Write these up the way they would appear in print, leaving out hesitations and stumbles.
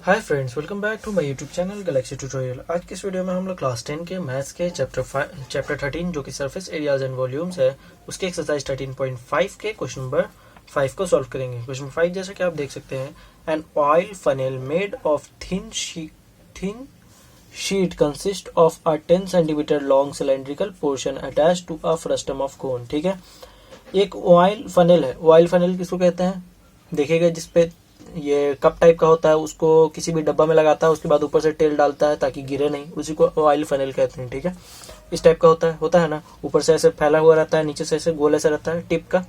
Hi friends, welcome back to my YouTube channel Galaxy tutorial. आज की इस video में हम लोग क्लास 10 के मैथ्स के चैप्टर 13 जो कि सरफेस एरियाज एंड वॉल्यूम्स है, उसके एक्सरसाइज 13.5 के क्वेश्चन नंबर 5 को सॉल्व करेंगे। क्वेश्चन 5 जैसा कि आप देख सकते हैं, an oil funnel made of thin sheet consist of a 10 centimetre long cylindrical portion attach to a frustum of cone. ठीक है, एक ऑयल फनेल है। ऑयल फनेल किसको कहते हैं? देखिएगा, जिसपे ये कप टाइप का होता है, उसको किसी भी डब्बा में लगाता है, उसके बाद ऊपर से तेल डालता है ताकि गिरे नहीं, उसी को ऑयल फनेल कहते हैं। ठीक है, इस टाइप का होता है ना, ऊपर से ऐसे फैला हुआ रहता है, नीचे से ऐसे गोल ऐसा रहता है टिप का।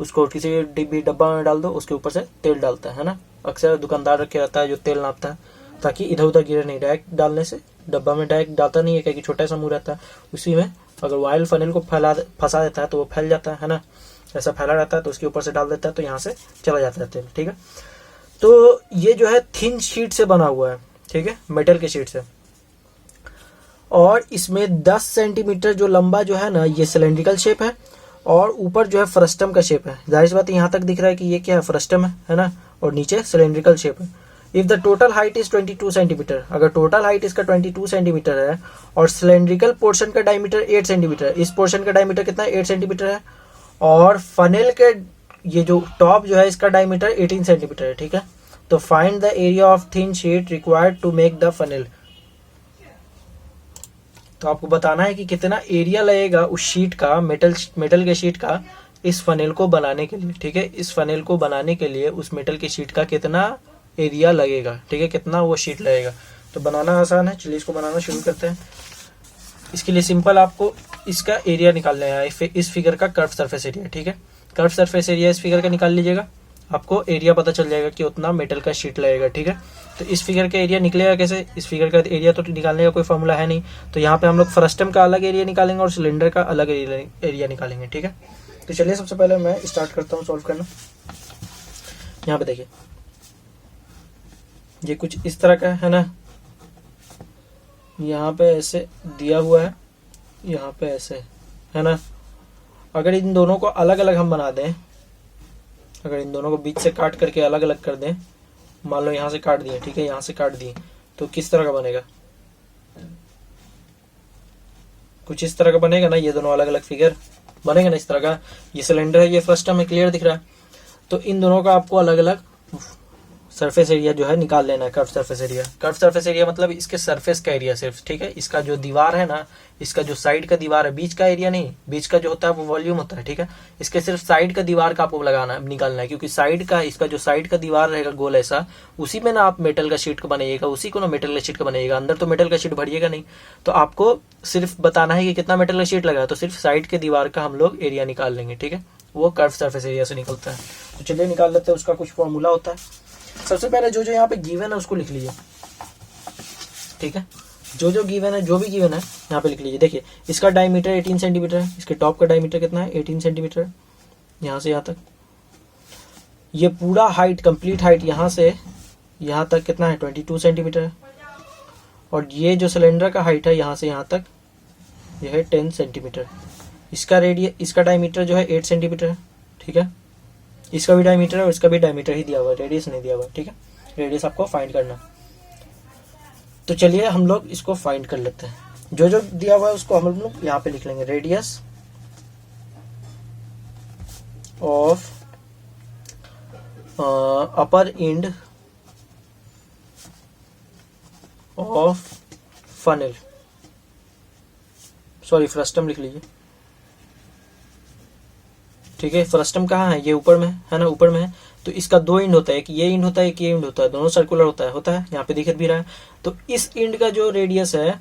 उसको किसी भी डब्बा में डाल दो, उसके ऊपर से तेल डालता है ना। अक्सर दुकानदार रखे रहता है जो तेल नापता है, ताकि इधर उधर गिरे नहीं। डायरेक्ट डालने से डब्बा में डायरेक्ट डालता नहीं है, क्योंकि छोटा सा मुंह रहता है। उसी में अगर ऑयल फनेल को फंसा देता है तो वो फैल जाता है ना, ऐसा फैला रहता है, तो उसके ऊपर से डाल देता है तो यहाँ से चला जाता है तेल। ठीक है, तो ये जो है थिन शीट से बना हुआ है। ठीक है, मेटल के शीट से, और इसमें 10 सेंटीमीटर जो लंबा जो है ना, ये सिलेंड्रिकल शेप है, और ऊपर जो है फ्रस्टम का शेप है। जाहिर सी बात है, यहाँ तक दिख रहा है कि ये क्या है, फ्रस्टम है ना, और नीचे सिलेंड्रिकल शेप है। If the total height is 22 centimetre, अगर टोटल हाइट इसका 22 सेंटीमीटर है और सिलेंड्रिकल पोर्शन का डायमीटर 8 सेंटीमीटर, इस पोर्शन का डायमीटर कितना है, 8 सेंटीमीटर है, और फनेल के ये जो टॉप जो है इसका डायमीटर 18 सेंटीमीटर है। ठीक है, तो find the area of thin sheet required to make the funnel. तो आपको बताना है कि कितना एरिया लगेगा उस शीट का, मेटल के शीट का, इस फनेल को बनाने के लिए। ठीक है, इस फनेल को बनाने के लिए उस मेटल के शीट का कितना एरिया लगेगा। ठीक है, कितना वो शीट लगेगा। तो बनाना आसान है, चलिए इसको बनाना शुरू करते हैं। इसके लिए सिंपल आपको इसका एरिया निकालना है, इस फिगर का कर्व सरफेस एरिया। ठीक है, कर्व सरफेस एरिया इस फिगर का निकाल लीजिएगा, आपको एरिया पता चल जाएगा कि उतना मेटल का शीट लगेगा। ठीक है, तो इस फिगर का एरिया निकलेगा कैसे? इस फिगर का एरिया तो निकालने का कोई फॉर्मूला है नहीं, तो यहाँ पे हम लोग फ्रस्टम का अलग एरिया निकालेंगे और सिलेंडर का अलग एरिया निकालेंगे। ठीक है, तो चलिए सबसे पहले मैं स्टार्ट करता हूँ सॉल्व करना। यहाँ पे देखिए, ये कुछ इस तरह का है ना, यहाँ पे ऐसे दिया हुआ है, यहाँ पे ऐसे है ना। अगर इन दोनों को अलग अलग हम बना दें, अगर इन दोनों को बीच से काट करके अलग अलग कर दें, मान लो यहाँ से काट दिए, ठीक है, यहाँ से काट दिए, तो किस तरह का बनेगा? कुछ इस तरह का बनेगा ना। ये दोनों अलग अलग फिगर बनेगा ना इस तरह का। ये सिलेंडर है, ये फ्रस्टम है, क्लियर दिख रहा है। तो इन दोनों का आपको अलग अलग सरफेस एरिया जो है निकाल लेना है। Curve surface area, curve surface area मतलब इसके सरफेस का एरिया सिर्फ। ठीक है, इसका जो दीवार है ना, इसका जो साइड का दीवार है, बीच का एरिया नहीं, बीच का जो होता है वो वॉल्यूम होता है। ठीक है, इसके सिर्फ साइड का दीवार का आपको लगाना है, निकालना है, क्योंकि साइड का, इसका जो साइड का दीवार रहेगा गोल ऐसा, उसी में ना आप मेटल का शीट को बनाइएगा, उसी को ना मेटल का शीट का बनाइएगा। अंदर तो मेटल का शीट भरिएगा नहीं, तो आपको सिर्फ बताना है कि कितना मेटल का शीट लगा, तो सिर्फ साइड के दीवार का हम लोग एरिया निकाल लेंगे। ठीक है, वो कर्व सरफेस एरिया से निकलता है। तो चलिए निकाल लेते हैं, उसका कुछ फॉर्मूला होता है। सबसे पहले जो जो यहाँ पे गिवन है उसको लिख लीजिए। ठीक है, जो जो गिवन है, जो भी गिवन है यहाँ पे लिख लीजिए। देखिए, इसका डायमीटर 18 सेंटीमीटर है, इसके टॉप का डायमीटर कितना है, 18 सेंटीमीटर, यहाँ से यहाँ तक। ये पूरा हाइट, कंप्लीट हाइट यहाँ से यहाँ तक कितना है, 22 सेंटीमीटर है। और ये जो सिलेंडर का हाइट है यहाँ से यहाँ तक, यह है 10 सेंटीमीटर। इसका रेडियस, इसका डायमीटर जो है 8 सेंटीमीटर है। ठीक है, इसका भी डायमीटर है और इसका भी डायमीटर ही दिया हुआ है, रेडियस नहीं दिया हुआ। ठीक है, रेडियस आपको फाइंड करना। तो चलिए हम लोग इसको फाइंड कर लेते हैं। जो जो दिया हुआ है उसको हम लोग यहाँ पे लिख लेंगे। Radius of upper end of funnel, sorry frustum लिख लीजिए। ठीक है, फ्रस्टम कहाँ है, ये ऊपर में है ना, ऊपर में है। तो इसका दो एंड होता है, एक ये एंड होता है, एक ये एंड होता है, दोनों सर्कुलर होता है, यहाँ पे दिख भी रहा है। तो इस एंड का जो रेडियस है,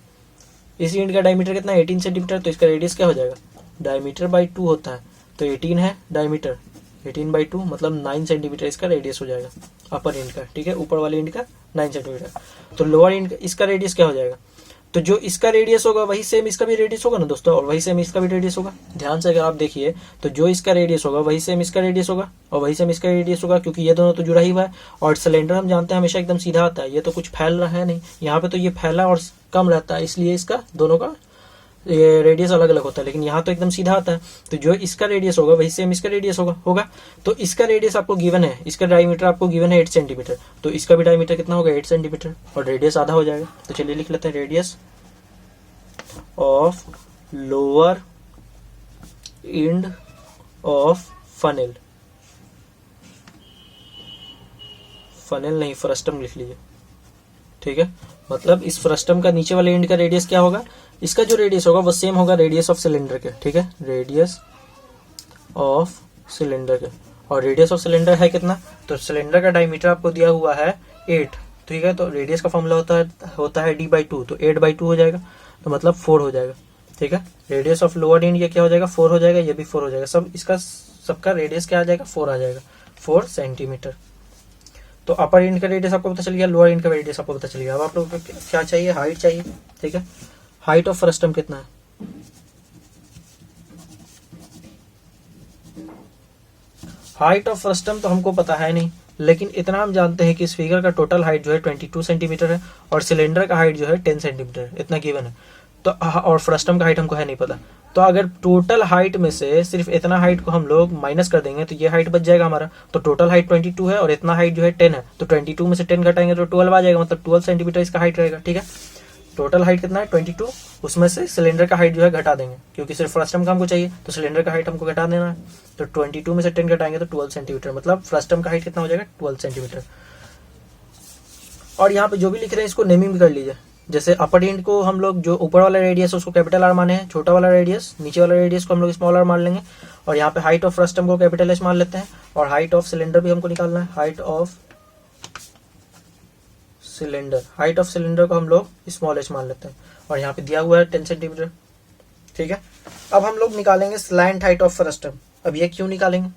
इस एंड का डायमीटर कितना है, 18 सेंटीमीटर, तो इसका रेडियस क्या हो जाएगा, डायमीटर बाई 2 होता है, तो 18 है डायमीटर, 18/2 मतलब 9 सेंटीमीटर इसका रेडियस हो जाएगा अपर एंड का। ठीक है, ऊपर वाले एंड का 9 सेंटीमीटर। तो लोअर एंड इसका रेडियस क्या हो जाएगा, तो जो इसका रेडियस होगा वही सेम इसका भी रेडियस होगा ना दोस्तों, और वही सेम इसका भी रेडियस होगा। ध्यान से अगर आप देखिए, तो जो इसका रेडियस होगा वही सेम इसका रेडियस होगा, और वही सेम इसका रेडियस होगा, क्योंकि ये दोनों तो जुड़ा ही हुआ है। और सिलेंडर हम जानते हैं हमेशा एकदम सीधा आता है, ये तो कुछ फैल रहा है नहीं, यहाँ पे तो ये फैला और कम रहता है, इसलिए इसका दोनों का ये रेडियस अलग अलग होता है, लेकिन यहाँ तो एकदम सीधा आता है। तो जो इसका रेडियस होगा वही सेम इसका रेडियस होगा। तो इसका रेडियस आपको गिवन है, इसका डायमीटर आपको गिवन है 8 सेंटीमीटर, तो इसका भी डायमीटर कितना होगा 8 सेंटीमीटर, और रेडियस आधा हो जाएगा। तो चलिए लिख लेते हैं, radius of lower end of funnel, funnel नहीं फ्रस्टम लिख लीजिए, ठीक है। मतलब इस फ्रस्टम का नीचे वाले एंड का रेडियस क्या होगा, इसका जो रेडियस होगा वो सेम होगा रेडियस ऑफ सिलेंडर के, ठीक है, रेडियस ऑफ सिलेंडर के। और रेडियस ऑफ सिलेंडर है कितना, तो सिलेंडर का डायमीटर आपको दिया हुआ है 8, ठीक है। तो रेडियस का फॉर्मूला होता है d/2, तो 8/2 हो जाएगा, तो मतलब 4 हो जाएगा, ठीक है। रेडियस ऑफ लोअर एंड ये क्या हो जाएगा 4 हो जाएगा, ये भी 4 हो जाएगा, सब इसका सबका रेडियस क्या आ जाएगा 4 आ जाएगा, 4 सेंटीमीटर। तो अपर एंड का रेडियस आपको पता चल गया, लोअर एंड का रेडियस आपको पता चल गया। अब आप लोगों को क्या चाहिए, हाइट चाहिए, ठीक है। हाइट ऑफ फ्रस्टम कितना है, हाइट ऑफ फ्रस्टम तो हमको पता है नहीं, लेकिन इतना हम जानते हैं कि इस फिगर का टोटल हाइट जो है 22 सेंटीमीटर है, और सिलेंडर का हाइट जो है 10 सेंटीमीटर है, इतना गिवन है। तो और फ्रस्टम का हाइट हमको है नहीं पता, तो अगर टोटल हाइट में से सिर्फ इतना हाइट को हम लोग माइनस कर देंगे तो ये हाइट बच जाएगा हमारा। तो टोटल हाइट 22 है और इतना हाइट जो है 10 है, तो 22 में से 10 घटाएंगे तो 12 आ जाएगा, मतलब 12 सेंटीमीटर इसका हाइट रहेगा, ठीक है। टोटल हाइट कितना है 22, उसमें से सिलेंडर का हाइट जो है घटा देंगे, क्योंकि सिर्फ फ्रस्टम का हमको चाहिए, तो सिलेंडर का हाइट हमको घटा देना है। तो 22 में से 10 घटाएंगे तो 12 सेंटीमीटर, मतलब फ्रस्टम का हाइट कितना हो जाएगा 12 सेंटीमीटर। और यहाँ पे जो भी लिख रहे हैं इसको नेमिंग भी कर लीजिए। जैसे अपर एंड को हम लोग जो ऊपर वाला रेडियस है उसको कैपिटल आर माने हैं, छोटा वाला रेडियस नीचे वाला रेडियस को हम लोग स्मॉल आर मान लेंगे, और यहाँ पे हाइट ऑफ फ्रस्टम को कैपिटल एस मान लेते हैं, और हाइट ऑफ सिलेंडर भी हमको निकालना है, height of cylinder, height of cylinder को हम लोग स्मॉल एच मान लेते हैं, और यहाँ पे दिया हुआ है 10 सेंटीमीटर, ठीक है। अब हम लोग निकालेंगे स्लैंट हाइट ऑफ फ्रस्टम। अब ये क्यों निकालेंगे,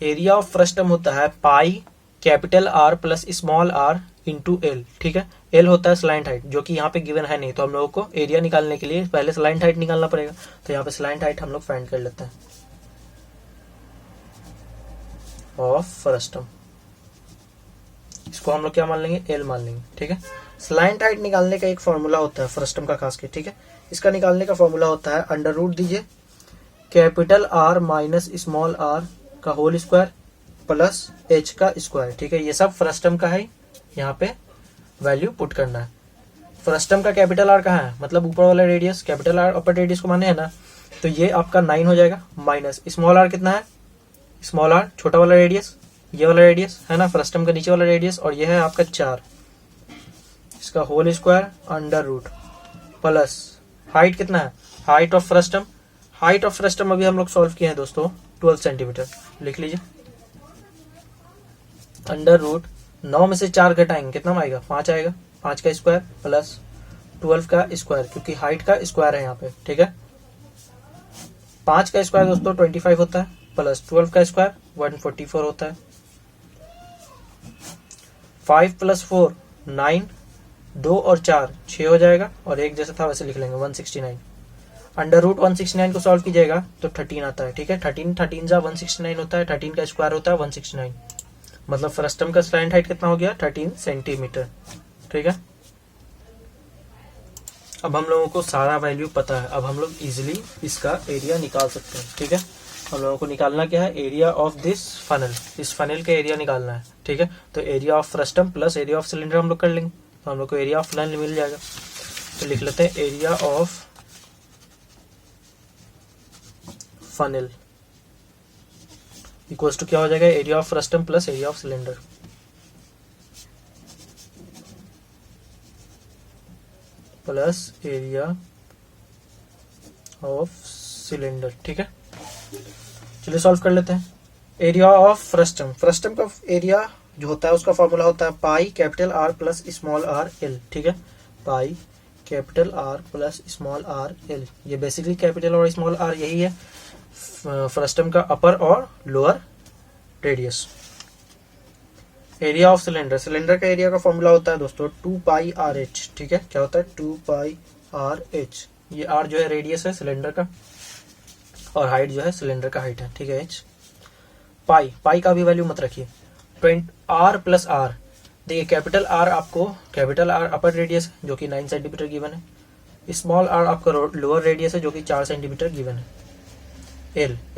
एरिया ऑफ फ्रस्टम होता है pi capital R plus small R into L, ठीक है। एल होता है स्लैंट हाइट, जो कि यहाँ पे गिवन है नहीं, तो हम लोगों को एरिया निकालने के लिए पहले स्लैंट हाइट निकालना पड़ेगा। तो यहाँ पे स्लैंट हाइट हम लोग फाइंड कर लेते हैं ऑफ फ्रस्टम, इसको हम लोग क्या मान लेंगे एल मान लेंगे, ठीक है। स्लैंट हाइट निकालने का एक फॉर्मूला होता है फ्रस्टम का खास के, ठीक है। इसका निकालने का फॉर्मूला होता है अंडर रूट दीजिए capital R minus small R का होल स्क्वायर प्लस एच का स्क्वायर, ठीक है। ये सब फ्रस्टम का है, यहाँ पे वैल्यू पुट करना है। फ्रस्टम का कैपिटल आर कहाँ है, मतलब ऊपर वाला रेडियस, कैपिटल आर अपर रेडियस को माने है ना, तो ये आपका 9 हो जाएगा, माइनस स्मॉल आर कितना है, स्मॉल आर छोटा वाला रेडियस, ये वाला रेडियस है ना फ्रस्टम का नीचे वाला रेडियस, और ये है आपका 4, इसका whole square under root plus height कितना है, height of frustum, height of frustum अभी हम लोग सॉल्व किए हैं दोस्तों 12 सेंटीमीटर, लिख लीजिए अंडर रूट 9 में से 4 घटाएंगे कितना आएगा 5 आएगा, 5 का स्क्वायर प्लस 12 का स्क्वायर, क्योंकि हाइट का स्क्वायर है यहाँ पे, ठीक है। 5 का स्क्वायर दोस्तों 25 होता है, प्लस 12 का स्क्वायर 144 होता है, 5 + 4 9, 2 और 4 6 हो जाएगा, और एक जैसा था वैसे लिख लेंगे 169। अंडर रूट 169 को सॉल्व कीजिएगा तो 13 आता है, ठीक है। 13 जा 169 होता है, 13 का स्क्वायर होता है 169, मतलब फ्रस्टम का स्लैंट हाइट कितना हो गया 13 सेंटीमीटर, ठीक है। अब हम लोगों को सारा वैल्यू पता है, अब हम लोग इजिली इसका एरिया निकाल सकते हैं, ठीक है। हम लोगों को निकालना क्या है, एरिया ऑफ दिस फनल, इस फनल का एरिया निकालना है, ठीक है। तो area of frustum plus area of cylinder हम लोग कर लेंगे, तो हम लोग को एरिया ऑफ फनल मिल जाएगा। तो लिख लेते हैं area of funnel equals to क्या हो जाएगा, area of frustum plus area of cylinder, plus area of cylinder, ठीक है। चलिए सॉल्व कर लेते हैं। एरिया ऑफ फ्रस्टम, फ्रस्टम का एरिया जो होता है उसका फॉर्मूला होता है pi capital R plus small R L, ठीक है। Pi capital R plus small R L, ये बेसिकली कैपिटल और स्मॉल आर यही है फ्रस्टम का अपर और lower radius. Area of cylinder, cylinder का एरिया का फॉर्मूला होता है दोस्तों 2 पाई आर एच, ठीक है। क्या होता है 2 पाई आर एच, ये आर जो है रेडियस है सिलेंडर का, और हाइट जो है सिलेंडर का हाइट है, ठीक है। एच पाई, पाई का भी वैल्यू मत रखिए, आर प्लस आर, देखिए कैपिटल आर आपको कैपिटल आर अपर रेडियस जो कि 9 सेंटीमीटर गिवन है, स्मॉल आर आपका लोअर रेडियस है जो कि 4 सेंटीमीटर गिवन है।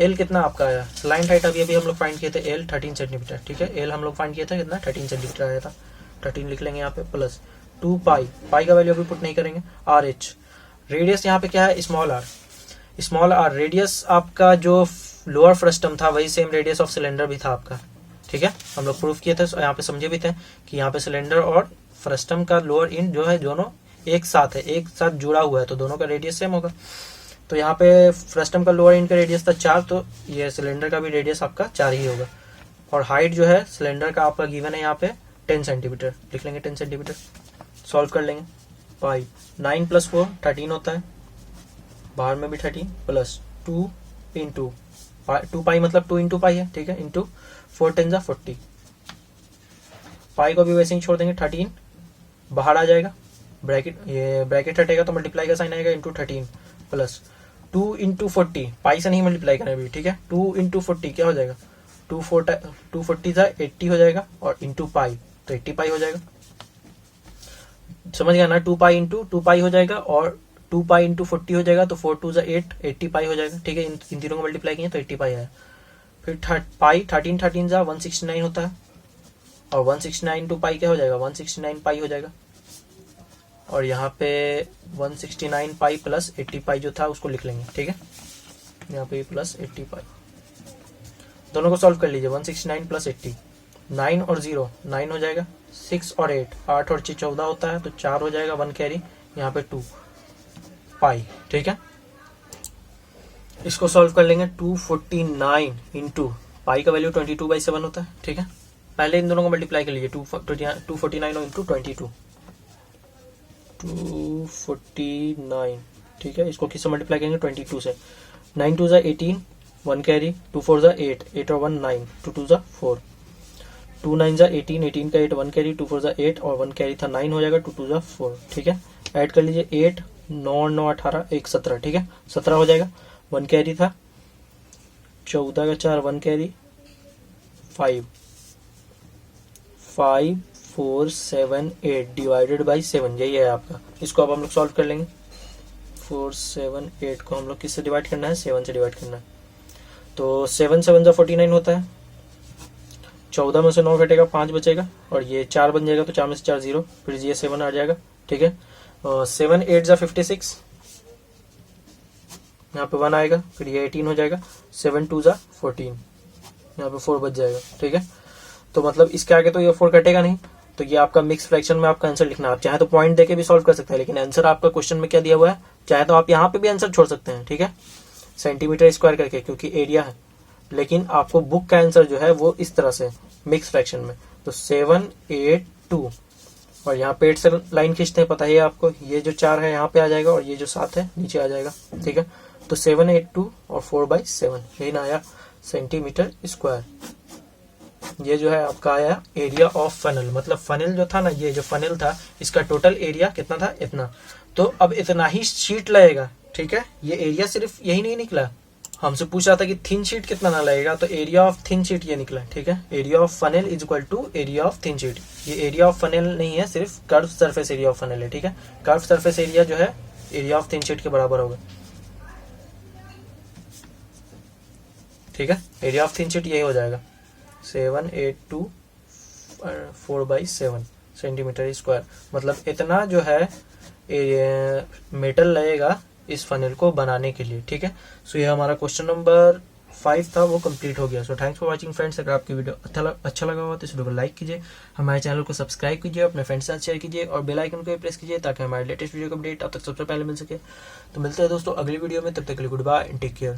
एल कितना आपका आया, स्लाइंट हाइट अभी हम लोग फाइंड किए थे, एल 13 सेंटीमीटर, ठीक है। एल हम लोग फाइंड किया था कितना, 13 सेंटीमीटर आया था, 13 लिख लेंगे यहाँ पे, प्लस 2 पाई, पाई का वैल्यू अभी पुट नहीं करेंगे, आर एच, रेडियस यहाँ पे क्या है, small R. Small R radius आपका जो लोअर फ्रस्टम था वही सेम रेडियस ऑफ सिलेंडर भी था आपका, ठीक है। हम लोग प्रूफ किए थे, यहाँ पे समझे भी थे कि यहाँ पे सिलेंडर और फ्रस्टम का लोअर एंड जो है दोनों एक साथ है, एक साथ जुड़ा हुआ है, तो दोनों का रेडियस सेम होगा। तो यहाँ पे फ्रस्टम का लोअर एंड का रेडियस था 4, तो ये सिलेंडर का भी रेडियस आपका 4 ही होगा। और हाइट जो है सिलेंडर का आपका गिवन है यहाँ पे 10 सेंटीमीटर, लिख लेंगे 10 सेंटीमीटर। सॉल्व कर लेंगे, पाई 9 + 4 13 होता है, बाहर में भी 13, प्लस 2 इंटू 2 पाई मतलब 2 इंटू पाई है, ठीक है, इंटू 4 10 40। पाई को भी वैसे ही छोड़ देंगे, 13 बाहर आ जाएगा, ब्रैकेट ये ब्रैकेट हटेगा तो मल्टीप्लाई का साइन आएगा, इंटू 13 प्लस 2 इंटू 40, पाई से नहीं मल्टीप्लाई करें अभी, ठीक है। 2 इंटू 40 क्या हो जाएगा, 240 था 80 हो जाएगा, और इंटू पाई तो 80 पाई हो जाएगा, समझ गया ना। 2 पाई इंटू 2 पाई हो जाएगा, और 2 पाई इंटू 40 हो जाएगा, तो 4 2 8 80 पाई हो जाएगा, ठीक है। इन तीनों को मल्टीप्लाई किए तो 80 पाई आया। फिर पाई 13 13 जा 169 होता है, और 169 इंटू पाई क्या हो जाएगा, 169 पाई हो जाएगा। और यहाँ पे 169 पाई प्लस 80 पाई जो था उसको लिख लेंगे, ठीक है, यहाँ पे प्लस 80 पाई। दोनों को सॉल्व कर लीजिए, 169 प्लस 80, 9 और 0 9 हो जाएगा, 6 और 8 8 और 6 14 होता है, तो 4 हो जाएगा, 1 कैरी, यहाँ पे 2 पाई, ठीक है। इसको सॉल्व कर लेंगे, 249 इंटू पाई का वैल्यू 22/7 होता है, ठीक है। पहले इन दोनों को मल्टीप्लाई कर लीजिए, 249 और इंटू 249, ठीक है। इसको किससे मल्टीप्लाई करेंगे, 22 से, 9 2 18, 1 कैरी, 2 4 8 8 और 1 9, 2 2 4, 2 9 18 18 का 8, 1 कैरी, 2 4 8 और 1 कैरी था 9 हो जाएगा, 2 2 4, ठीक है। ऐड कर लीजिए, 8 9 और 9 18 1 17, ठीक है, 17 हो जाएगा। 1 कैरी था, 14 का 4, 1 कैरी, 5 5 4 7 8 डिवाइडेड बाई 7, यही है आपका। इसको अब हम लोग सॉल्व कर लेंगे, 4 7 8 को हम लोग किससे डिवाइड करना है, 7 से डिवाइड करना है, तो 7 7 जा 49 होता है, 14 में से 9 घटेगा 5 बचेगा, और ये 4 बन जाएगा, तो 4 में से 4 0, फिर ये 7 आ जाएगा, ठीक है। 7 8 जा 56, यहाँ पे 1 आएगा, फिर ये 18 हो जाएगा, 7 2 जा 14, यहाँ पे 4 बच जाएगा, ठीक है। तो मतलब इसके आगे तो ये 4 कटेगा नहीं, तो ये आपका मिक्स फ्रैक्शन में आपका आंसर लिखना है। आप चाहे तो पॉइंट देके भी सॉल्व कर सकते हैं, लेकिन आंसर आपका क्वेश्चन में क्या दिया हुआ है, चाहे तो आप यहाँ पे भी आंसर छोड़ सकते हैं, ठीक है, सेंटीमीटर स्क्वायर करके, क्योंकि एरिया है। लेकिन आपको बुक का आंसर जो है वो इस तरह से मिक्स फ्रैक्शन में, तो 7 8 2, और यहाँ पे 8 से लाइन खींचते हैं, पता ही है आपको, ये जो 4 है यहाँ पे आ जाएगा, और ये जो 7 है नीचे आ जाएगा, ठीक है। तो 7 8 2 और 4/7, यही ना आया सेंटीमीटर स्क्वायर। ये जो है आपका आया एरिया ऑफ फनल, मतलब फनल जो था ना, ये जो फनल था इसका टोटल एरिया कितना था, इतना। तो अब इतना ही शीट लगेगा, ठीक है। ये एरिया सिर्फ यही नहीं निकला, हमसे पूछ रहा था कि थिन शीट कितना ना लगेगा, तो एरिया ऑफ थिन शीट ये निकला, ठीक है। Area of funnel is equal to area of thin sheet. ये एरिया ऑफ फनल नहीं है, सिर्फ curve surface area of funnel है, ठीक है। कर्व सरफेस एरिया जो है एरिया ऑफ थिन शीट के बराबर होगा, ठीक है। एरिया ऑफ थिन शीट यही हो जाएगा 7 8 2 4/7 सेंटीमीटर स्क्वायर। मतलब इतना जो है मेटल लगेगा इस फनल को बनाने के लिए, ठीक है। सो ये हमारा क्वेश्चन नंबर 5 था, वो कंप्लीट हो गया। So thanks for watching friends. अगर आपकी वीडियो अच्छा लगा हो तो इस वीडियो को लाइक कीजिए, हमारे चैनल को सब्सक्राइब कीजिए, अपने फ्रेंड्स के साथ शेयर कीजिए, और बेल आइकन को भी प्रेस कीजिए ताकि हमारे लेटेस्ट वीडियो का अपडेट आप तक सबसे पहले मिल सके। तो मिलते हैं दोस्तों अगली वीडियो में, तब तक के लिए goodbye and take care.